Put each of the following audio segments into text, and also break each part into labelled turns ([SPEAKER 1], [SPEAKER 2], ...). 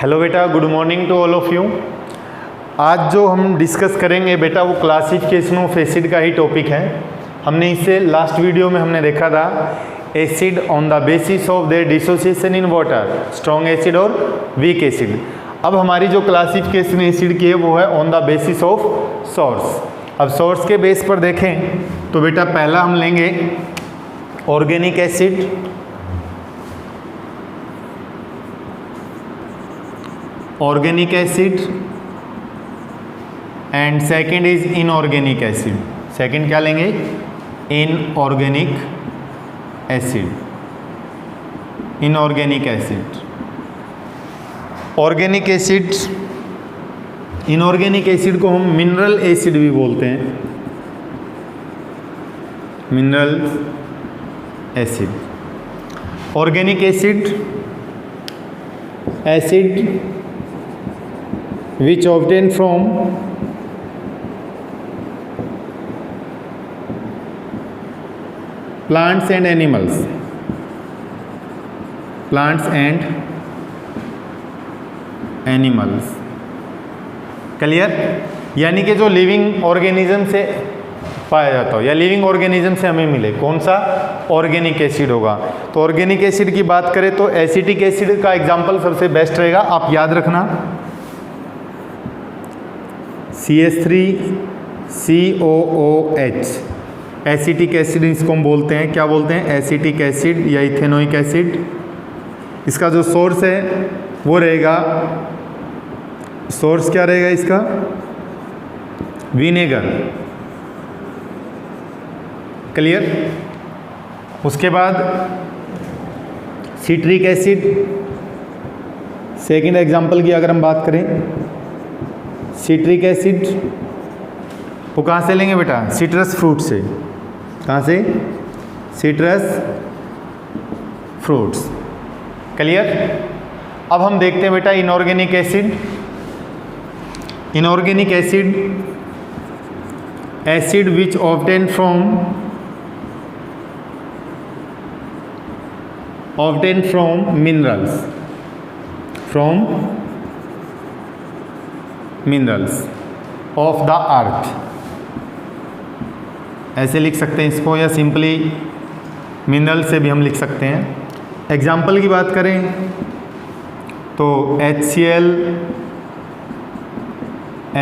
[SPEAKER 1] Hello बेटा, good morning to all of you. आज जो हम डिस्कस करेंगे बेटा वो क्लासिफिकेशन ऑफ एसिड का ही टॉपिक है। हमने इससे लास्ट वीडियो में हमने देखा था acid on the basis of there dissociation in water, strong acid और वीक एसिड। अब हमारी जो क्लासिफिकेशन एसिड की है वो है on the basis of source. अब सोर्स के बेस पर देखें तो बेटा पहला हम लेंगे organic acid, organic acid and second is inorganic acid. Second क्या लेंगे? Inorganic acid. Inorganic acid, organic acid, inorganic acid को हम मिनरल एसिड भी बोलते हैं, mineral acid. Organic acid, acid which obtained from plants and animals, plants and animals। Clear? यानी कि जो लिविंग ऑर्गेनिज्म से पाया जाता हो या लिविंग ऑर्गेनिज्म से हमें मिले, कौन सा? ऑर्गेनिक एसिड होगा। तो ऑर्गेनिक एसिड की बात करें तो एसिटिक एसिड का एग्जांपल सबसे बेस्ट रहेगा, आप याद रखना CH3COOH, एसिटिक एसिड इसको हम बोलते हैं। क्या बोलते हैं? एसिटिक एसिड या इथेनोइक एसिड। इसका जो सोर्स है वो रहेगा, सोर्स क्या रहेगा इसका? विनेगर। क्लियर? उसके बाद सिट्रिक एसिड, सेकंड एग्जांपल की अगर हम बात करें, सिट्रिक एसिड वो कहाँ से लेंगे बेटा? सिट्रस फ्रूट से। कहाँ से? Citrus fruits. क्लियर? अब हम देखते हैं बेटा inorganic acid. Inorganic acid, acid which obtain from minerals, from minerals of the earth, ऐसे लिख सकते हैं इसको, या सिंपली मिनरल से भी हम लिख सकते हैं। एग्जाम्पल की बात करें तो HCl,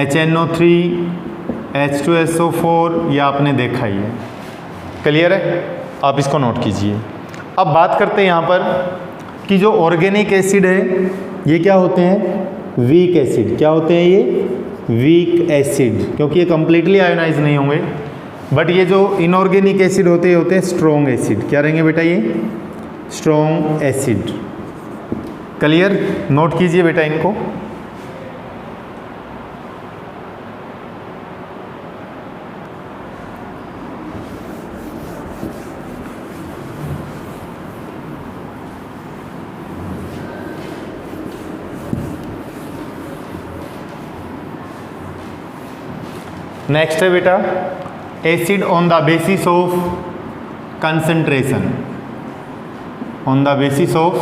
[SPEAKER 1] HNO3, H2SO4, यह आपने देखा ही है। क्लियर है? आप इसको नोट कीजिए। अब बात करते हैं यहाँ पर कि जो ऑर्गेनिक एसिड है ये क्या होते हैं? Weak acid. क्या होते हैं ये? वीक एसिड, क्योंकि ये कंप्लीटली आयोनाइज नहीं होंगे। बट ये जो इनऑर्गेनिक एसिड होते हैं स्ट्रॉन्ग एसिड। क्या रहेंगे बेटा? ये स्ट्रॉन्ग एसिड। क्लियर? नोट कीजिए बेटा इनको। नेक्स्ट है बेटा acid on the basis of concentration. On the basis of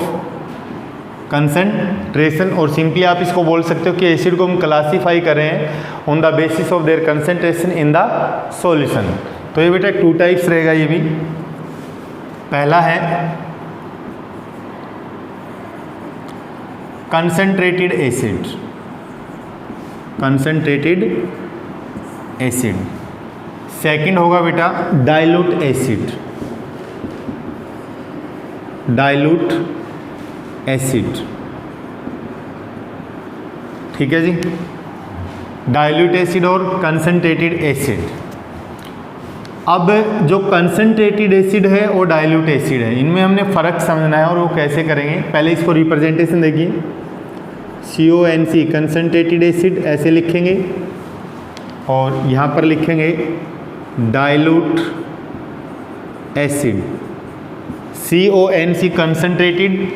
[SPEAKER 1] concentration, और सिंपली आप इसको बोल सकते हो कि एसिड को हम क्लासीफाई कर रहे हैं on the basis of there concentration in the solution. तो ये बेटा टू टाइप्स रहेगा ये भी। पहला है concentrated acid, concentrated acid. Second होगा बेटा डाइल्यूट एसिड, डाइल्यूट एसिड। ठीक है जी, डाइल्यूट एसिड और कंसंट्रेटेड एसिड। अब जो कंसंट्रेटेड एसिड है और डाइल्यूट एसिड है, इनमें हमने फ़र्क समझना है, और वो कैसे करेंगे? पहले इसको रिप्रेजेंटेशन देखिए। CONC कंसंट्रेटेड एसिड ऐसे लिखेंगे, और यहाँ पर लिखेंगे dilute acid, CONC concentrated,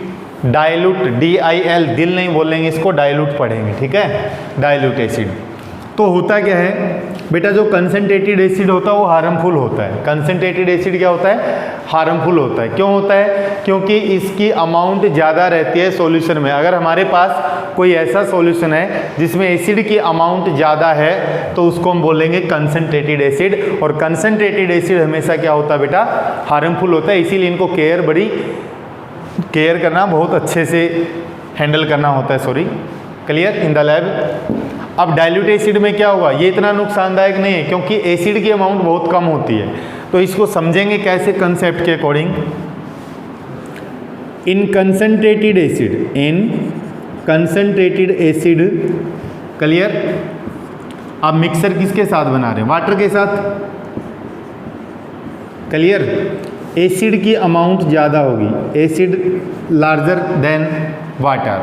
[SPEAKER 1] dilute DIL, दिल नहीं बोलेंगे इसको, डाइल्यूट पढ़ेंगे। ठीक है? Dilute acid. तो होता क्या है बेटा, जो कंसंट्रेटेड एसिड होता है वो हार्मफुल होता है। कंसंट्रेटेड एसिड क्या होता है? हार्मफुल होता है। क्यों होता है? क्योंकि इसकी अमाउंट ज़्यादा रहती है सॉल्यूशन में। अगर हमारे पास कोई ऐसा सॉल्यूशन है जिसमें एसिड की अमाउंट ज़्यादा है तो उसको हम बोलेंगे कंसंट्रेटेड एसिड। और कंसंट्रेटेड एसिड हमेशा क्या होता है बेटा, हार्मफुल होता है, इसीलिए इनको केयर करना बहुत अच्छे से हैंडल करना होता है। Sorry, clear in the lab. अब डाइल्यूट एसिड में क्या हुआ, ये इतना नुकसानदायक नहीं है क्योंकि एसिड की अमाउंट बहुत कम होती है। तो इसको समझेंगे कैसे, कंसेप्ट के अकॉर्डिंग। इन कंसंट्रेटेड एसिड, क्लियर। आप मिक्सर किसके साथ बना रहे हैं, वाटर के साथ, क्लियर। एसिड की अमाउंट ज़्यादा होगी, एसिड लार्जर देन वाटर,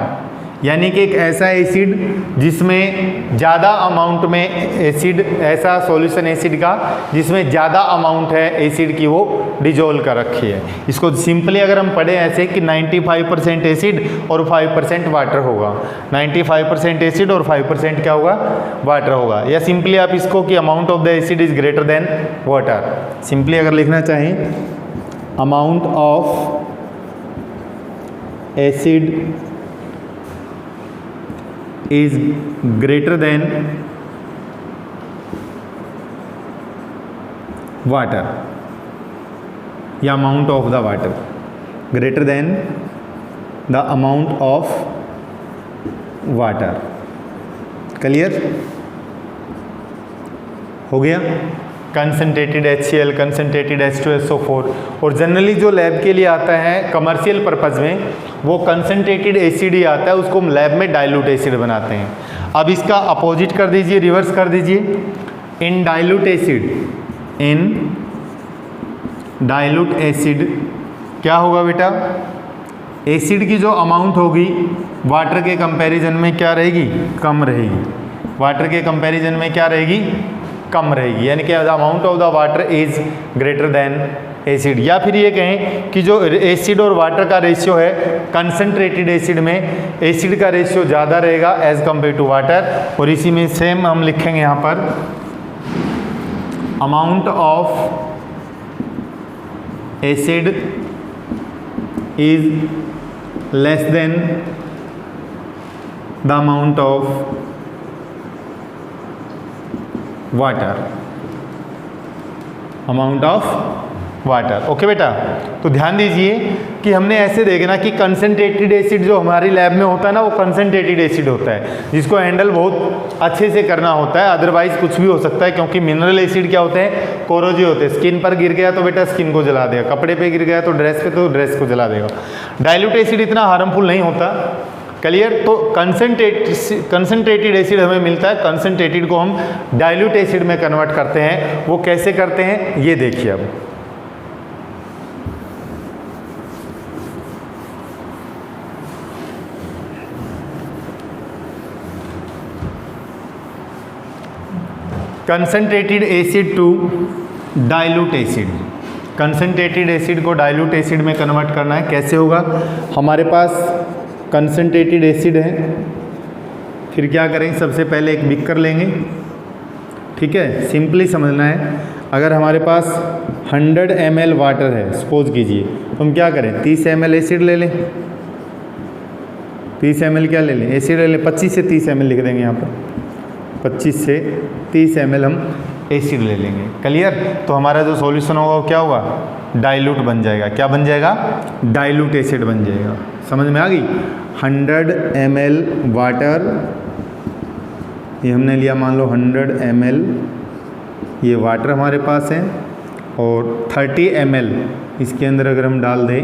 [SPEAKER 1] यानी कि एक ऐसा एसिड जिसमें ज़्यादा अमाउंट में एसिड, ऐसा सॉल्यूशन एसिड का जिसमें ज़्यादा अमाउंट है एसिड की, वो डिजोल्व कर रखी है। इसको सिंपली अगर हम पढ़ें ऐसे कि 95% एसिड और 5% वाटर होगा, 95% एसिड और 5% क्या होगा, वाटर होगा। या सिंपली आप इसको कि amount of the acid is greater than water, simply अगर लिखना चाहें amount of acid is greater than water, या amount of the water, greater than the amount of water, clear हो गया। कंसनट्रेटेड HCl, कंसनट्रेटेड H2SO4, और generally जो lab के लिए आता है कमर्शियल पर्पज़ में वो कंसनट्रेटेड एसिड ही आता है, उसको हम लैब में डाइल्यूट एसिड बनाते हैं। अब इसका अपोजिट कर दीजिए, रिवर्स कर दीजिए। इन डाइल्यूट एसिड क्या होगा बेटा, एसिड की जो अमाउंट होगी वाटर के कंपैरिजन में क्या रहेगी, कम रहेगी। वाटर के कंपैरिजन में क्या रहेगी, कम रहेगी, यानी कि the amount of the water is greater than acid. या फिर ये कहें कि जो एसिड और वाटर का रेशियो है, कंसंट्रेटेड एसिड में एसिड का रेशियो ज़्यादा रहेगा एज कम्पेयर टू वाटर। और इसी में सेम हम लिखेंगे यहाँ पर amount of acid is less than the amount of water, amount of water. Okay बेटा, तो ध्यान दीजिए कि हमने ऐसे देखना कि कंसंट्रेटेड एसिड जो हमारी लैब में होता है ना, वो कंसंट्रेटेड एसिड होता है जिसको हैंडल बहुत अच्छे से करना होता है, अदरवाइज कुछ भी हो सकता है क्योंकि मिनरल एसिड क्या होते हैं, कोरोजिव होते हैं। स्किन पर गिर गया तो बेटा स्किन को जला देगा, कपड़े पे गिर गया तो ड्रेस को जला देगा। डाइल्यूट एसिड इतना हार्मफुल नहीं होता, क्लियर। तो कंसंट्रेटेड एसिड हमें मिलता है, कंसंट्रेटेड को हम डाइल्यूट एसिड में कन्वर्ट करते हैं। वो कैसे करते हैं ये देखिए। अब concentrated acid to dilute acid, concentrated acid को डाइल्यूट एसिड में कन्वर्ट करना है। कैसे होगा, हमारे पास कंसंट्रेटेड एसिड है, फिर क्या करेंगे, सबसे पहले एक बिकर लेंगे, ठीक है। सिंपली समझना है, अगर हमारे पास 100 ml वाटर है सपोज कीजिए, तो हम क्या करें, 30 ml एसिड ले लें। 30 ml क्या ले लें, एसिड ले लें। 25 से 30 ml लिख देंगे यहाँ पर, 25 से 30 ml हम एसिड ले लेंगे, क्लियर। तो हमारा जो सॉल्यूशन होगा वो क्या होगा, डाइल्यूट बन जाएगा। क्या बन जाएगा, डाइल्यूट एसिड बन जाएगा। समझ में आ गई। 100 ml वाटर, ये हमने लिया मान लो 100 ml, ये वाटर हमारे पास है, और 30 ml इसके अंदर अगर हम डाल दें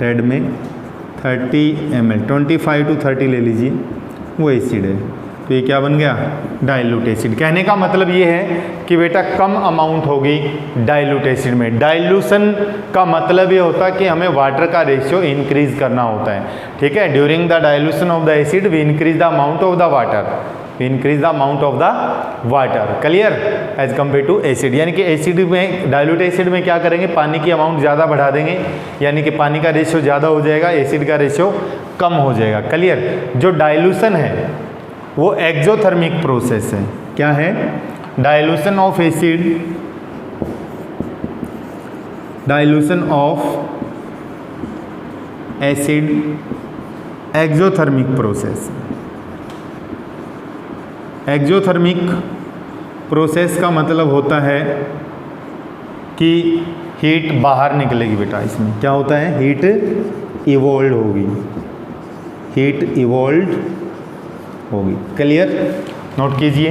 [SPEAKER 1] रेड में 30 ml, 25 to 30 ले लीजिए, वो एसिड है। तो ये क्या बन गया, डाइल्यूट एसिड। कहने का मतलब ये है कि बेटा कम अमाउंट होगी डाइल्यूट एसिड में। डाइल्यूशन का मतलब ये होता है कि हमें वाटर का रेशियो इंक्रीज करना होता है, ठीक है। During the dilution of the acid we increase the amount of the water, we increase the amount of the water, clear, as compare to acid. यानी कि एसिड में, डाइल्यूट एसिड में क्या करेंगे, पानी की अमाउंट ज़्यादा बढ़ा देंगे, यानी कि पानी का रेशियो ज़्यादा हो जाएगा, एसिड का रेशियो कम हो जाएगा, क्लियर। जो डाइल्यूशन है वो एक्सोथर्मिक प्रोसेस है। क्या है, dilution of acid, dilution of acid exothermic process. Exothermic process का मतलब होता है कि हीट बाहर निकलेगी बेटा। इसमें क्या होता है, हीट इवोल्व होगी, हीट इवोल्व होगी। क्लियर, नोट कीजिए।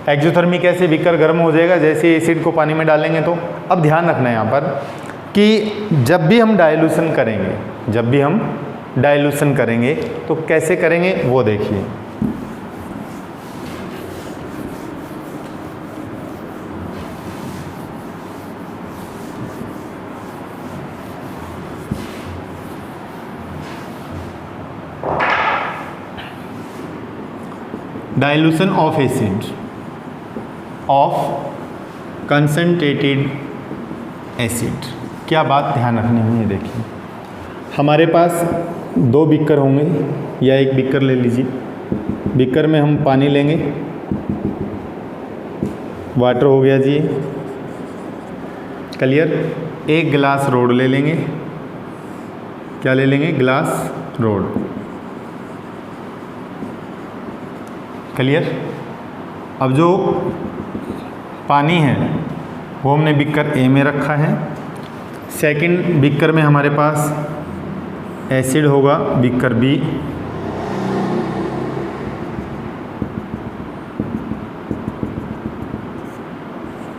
[SPEAKER 1] एक्सोथर्मिक ऐसे बीकर गर्म हो जाएगा जैसे एसिड को पानी में डालेंगे। तो अब ध्यान रखना है यहाँ पर कि जब भी हम डाइल्यूशन करेंगे, जब भी हम डाइल्यूशन करेंगे तो कैसे करेंगे वो देखिए। Dilution of acid of concentrated acid. क्या बात ध्यान रखनी है, ये देखिए। हमारे पास 2 बीकर होंगे या एक बीकर ले लीजिए। बीकर में हम पानी लेंगे, वाटर हो गया जी। क्लियर। एक गिलास रोड ले लेंगे। क्या ले लेंगे, ग्लास रोड। क्लियर। अब जो पानी है वो हमने बीकर ए में रखा है। सेकंड बीकर में हमारे पास एसिड होगा, बीकर बी।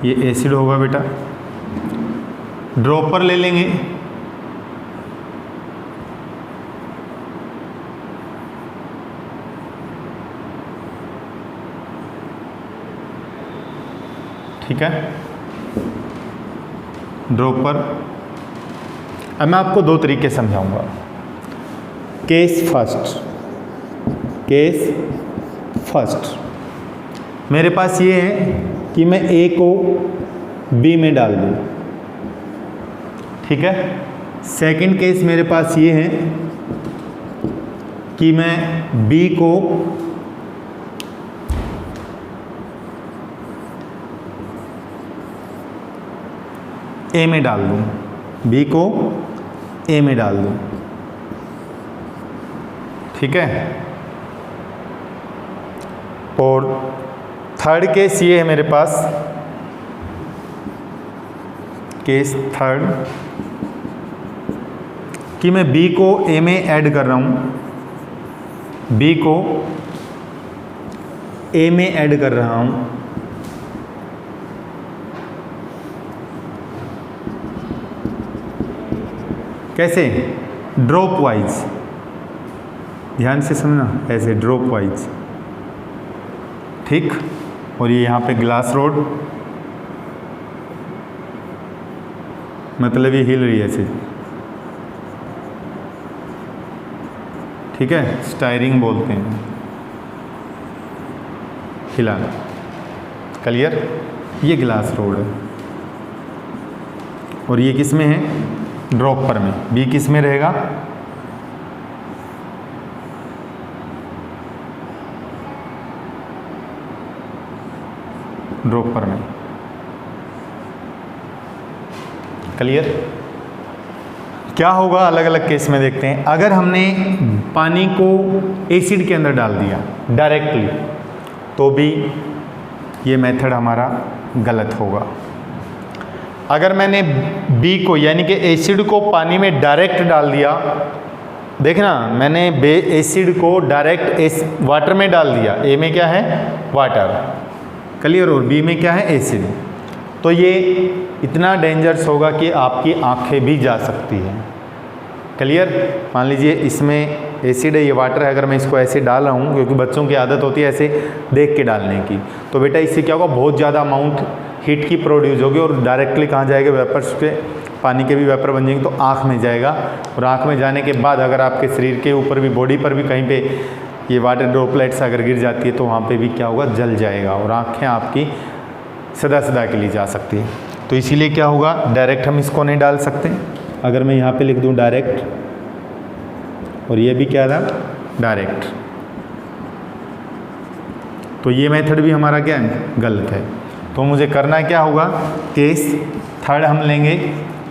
[SPEAKER 1] ये एसिड होगा बेटा। ड्रॉपर ले लेंगे। ठीक है, ड्रॉपर। अब मैं आपको 2 तरीके समझाऊंगा। केस फर्स्ट, केस फर्स्ट मेरे पास ये है कि मैं ए को बी में डाल दूँ। ठीक है। सेकंड केस मेरे पास ये है कि मैं बी को ए में डाल दूँ, बी को ए में डाल दूँ। ठीक है। और थर्ड केस ये है मेरे पास, केस थर्ड, कि मैं बी को ए में ऐड कर रहा हूँ, बी को ए में ऐड कर रहा हूँ। कैसे, ड्रॉप वाइज। ध्यान से समझना, ऐसे ड्रॉप वाइज। ठीक। और ये यहाँ पे ग्लास रोड, मतलब ये हिल रही है ऐसे। ठीक है, स्टायरिंग बोलते हैं, हिलाना। क्लियर। ये ग्लास रोड है और ये किस में है, ड्रॉपर में। बी किस में रहेगा, ड्रॉपर में। क्लियर। क्या होगा अलग अलग केस में देखते हैं। अगर हमने पानी को एसिड के अंदर डाल दिया डायरेक्टली तो भी ये मेथड हमारा गलत होगा। अगर मैंने बी को यानी कि एसिड को पानी में डायरेक्ट डाल दिया, देखना मैंने एसिड को डायरेक्ट वाटर में डाल दिया। ए में क्या है, वाटर। क्लियर। और बी में क्या है, एसिड। तो ये इतना डेंजरस होगा कि आपकी आंखें भी जा सकती हैं। क्लियर। मान लीजिए इसमें एसिड है, ये वाटर है। अगर मैं इसको ऐसे डाल रहा हूँ, क्योंकि बच्चों की आदत होती है ऐसे देख के डालने की, तो बेटा इससे क्या होगा, बहुत ज़्यादा अमाउंट हीट की प्रोड्यूस होगी और डायरेक्टली कहाँ जाएगा, वेपर्स पे, पानी के भी वेपर बन जाएंगे तो आँख में जाएगा। और आँख में जाने के बाद अगर आपके शरीर के ऊपर भी, बॉडी पर भी कहीं पे ये वाटर ड्रॉपलेट्स अगर गिर जाती है तो वहाँ पे भी क्या होगा, जल जाएगा और आँखें आपकी सदा के लिए जा सकती है। तो इसीलिए क्या होगा, डायरेक्ट हम इसको नहीं डाल सकते। अगर मैं यहाँ पे लिख दूँ डायरेक्ट, और ये भी क्या था, डायरेक्ट, तो ये मेथड भी हमारा क्या है, गलत है। तो मुझे करना क्या होगा, केस थर्ड हम लेंगे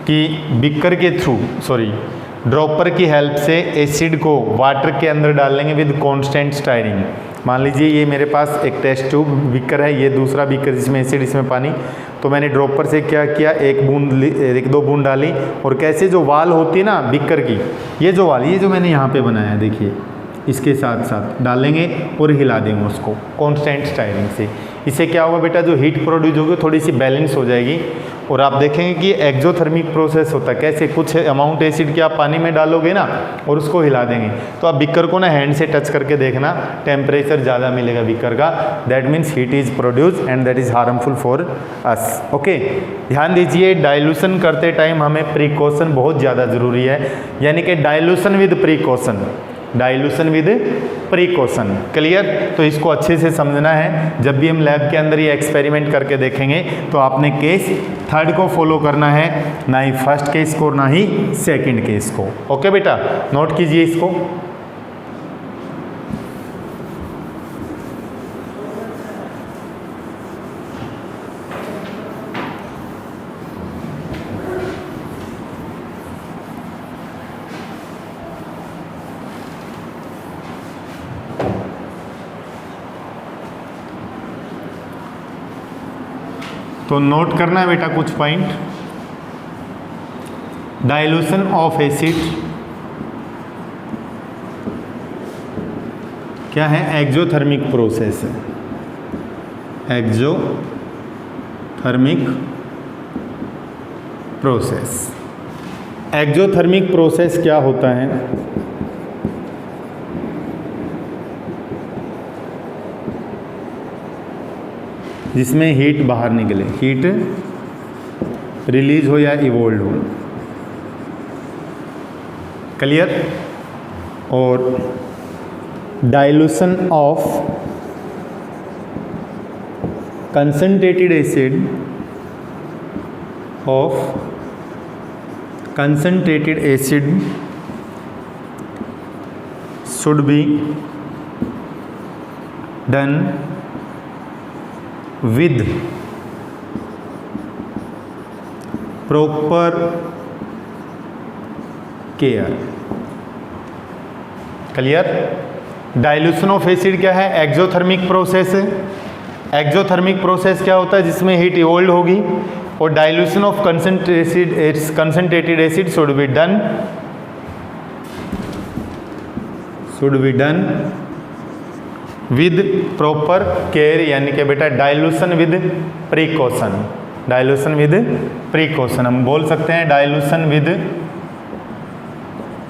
[SPEAKER 1] कि बीकर के थ्रू, ड्रॉपर की हेल्प से एसिड को वाटर के अंदर डाल लेंगे विद कांस्टेंट स्टायरिंग। मान लीजिए ये मेरे पास एक टेस्ट ट्यूब बीकर है, ये दूसरा बीकर जिसमें एसिड इसमें पानी, तो मैंने ड्रॉपर से क्या किया, एक दो बूंद डाली और कैसे जो वाल होती है ना बीकर की, ये जो वाल, ये जो मैंने यहाँ पे बनाया है देखिए, इसके साथ साथ डालेंगे और हिला देंगे उसको कांस्टेंट स्टायरिंग से। इससे क्या होगा बेटा, जो हीट प्रोड्यूस होगी थोड़ी सी बैलेंस हो जाएगी और आप देखेंगे कि एक्सोथर्मिक प्रोसेस होता है। कैसे, कुछ अमाउंट एसिड की आप पानी में डालोगे ना और उसको हिला देंगे, तो आप बीकर को ना हैंड से टच करके देखना, टेम्परेचर ज़्यादा मिलेगा बीकर का, that means heat is produce and that is harmful for us. Okay, ध्यान दीजिए, डाइल्यूशन करते टाइम हमें प्रिकॉशन बहुत ज़्यादा ज़रूरी है, यानी कि dilution with precaution, dilution with precaution. Clear? तो इसको अच्छे से समझना है। जब भी हम लैब के अंदर ये एक्सपेरिमेंट करके देखेंगे तो आपने केस थर्ड को फॉलो करना है, ना ही फर्स्ट केस को ना ही सेकंड केस को। ओके बेटा, नोट कीजिए इसको। तो नोट करना है बेटा कुछ पॉइंट। डाइल्यूशन ऑफ एसिड क्या है, एक्सोथर्मिक प्रोसेस है, एक्सोथर्मिक प्रोसेस। एक्सोथर्मिक प्रोसेस क्या होता है, जिसमें हीट बाहर निकले, हीट रिलीज हो या इवोल्व हो। क्लियर? और dilution of concentrated acid should be done with proper care। Clear? Dilution of acid क्या है, एक्सोथर्मिक प्रोसेस है। एक्सोथर्मिक प्रोसेस क्या होता है, जिसमें हीट इवोल्व होगी, और dilution of concentrated acid should be done with proper care, यानी कि बेटा dilution with precaution. Dilution with precaution हम बोल सकते हैं, डाइल्यूशन विद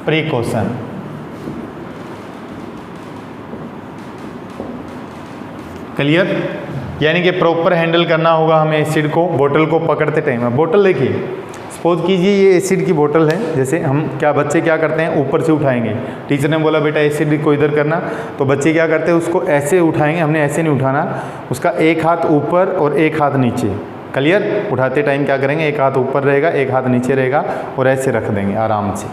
[SPEAKER 1] प्रिकॉशन। क्लियर? यानी कि प्रॉपर हैंडल करना होगा हमें एसिड को। बोतल को पकड़ते टाइम, बोतल देखिए, सपोज कीजिए ये एसिड की बोतल है, जैसे हम बच्चे क्या करते हैं, ऊपर से उठाएंगे। टीचर ने बोला बेटा एसिड को इधर करना, तो बच्चे क्या करते हैं, उसको ऐसे उठाएंगे। हमने ऐसे नहीं उठाना, उसका एक हाथ ऊपर और एक हाथ नीचे। क्लियर? उठाते टाइम क्या करेंगे, एक हाथ ऊपर रहेगा, एक हाथ नीचे रहेगा और ऐसे रख देंगे आराम से।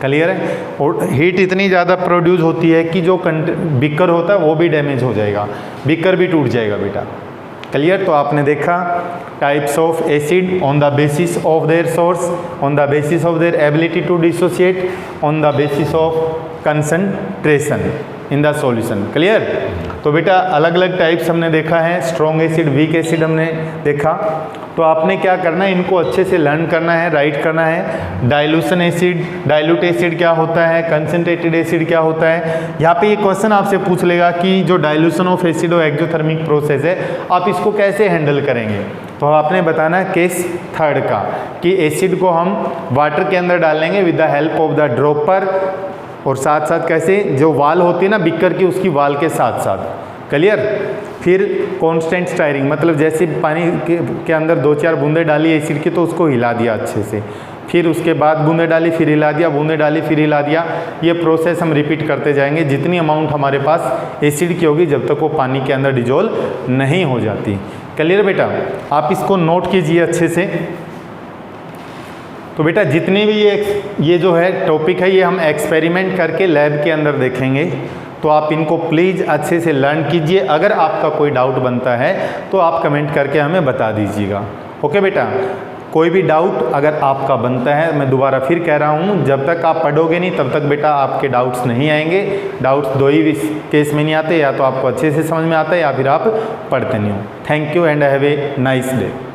[SPEAKER 1] क्लियर है? और हीट इतनी ज़्यादा प्रोड्यूस होती है कि जो बीकर होता है वो भी डैमेज हो जाएगा, बीकर भी टूट जाएगा बेटा। क्लियर? तो आपने देखा types of acid on the basis of their source, on the basis of their ability to dissociate, on the basis of concentration in the solution. Clear? तो बेटा अलग अलग टाइप्स हमने देखा है, स्ट्रॉन्ग एसिड, वीक एसिड हमने देखा। तो आपने क्या करना है, इनको अच्छे से लर्न करना है, राइट करना है। डाइल्यूशन एसिड, डाइल्यूट एसिड क्या होता है, कंसंट्रेटेड एसिड क्या होता है। यहाँ पे ये क्वेश्चन आपसे पूछ लेगा कि जो डाइल्यूशन ऑफ एसिड और एक्सोथर्मिक प्रोसेस है, आप इसको कैसे हैंडल करेंगे। तो आपने बताना है केस थर्ड का, कि एसिड को हम वाटर के अंदर डालेंगे with the help of the dropper, और साथ साथ कैसे, जो वाल होती है ना बीकर की, उसकी वाल के साथ साथ। क्लियर? फिर कांस्टेंट स्टायरिंग, मतलब जैसे पानी के अंदर 2-4 बूंदे डाली एसिड की, तो उसको हिला दिया अच्छे से। फिर उसके बाद बूंदे डाली, फिर हिला दिया, बूंदे डाली, फिर हिला दिया। ये प्रोसेस हम रिपीट करते जाएंगे जितनी अमाउंट हमारे पास एसिड की होगी, जब तक वो पानी के अंदर डिजोल्व नहीं हो जाती। क्लियर बेटा? आप इसको नोट कीजिए अच्छे से। तो बेटा जितने भी ये जो है टॉपिक है, ये हम एक्सपेरिमेंट करके लैब के अंदर देखेंगे, तो आप इनको प्लीज़ अच्छे से लर्न कीजिए। अगर आपका कोई डाउट बनता है तो आप कमेंट करके हमें बता दीजिएगा। ओके बेटा? कोई भी डाउट अगर आपका बनता है, मैं दोबारा फिर कह रहा हूँ, जब तक आप पढ़ोगे नहीं तब तक बेटा आपके डाउट्स नहीं आएंगे। डाउट्स दो ही केस में नहीं आते, या तो आपको अच्छे से समझ में आता है या फिर आप पढ़ते नहीं हो। Thank you and have a nice day.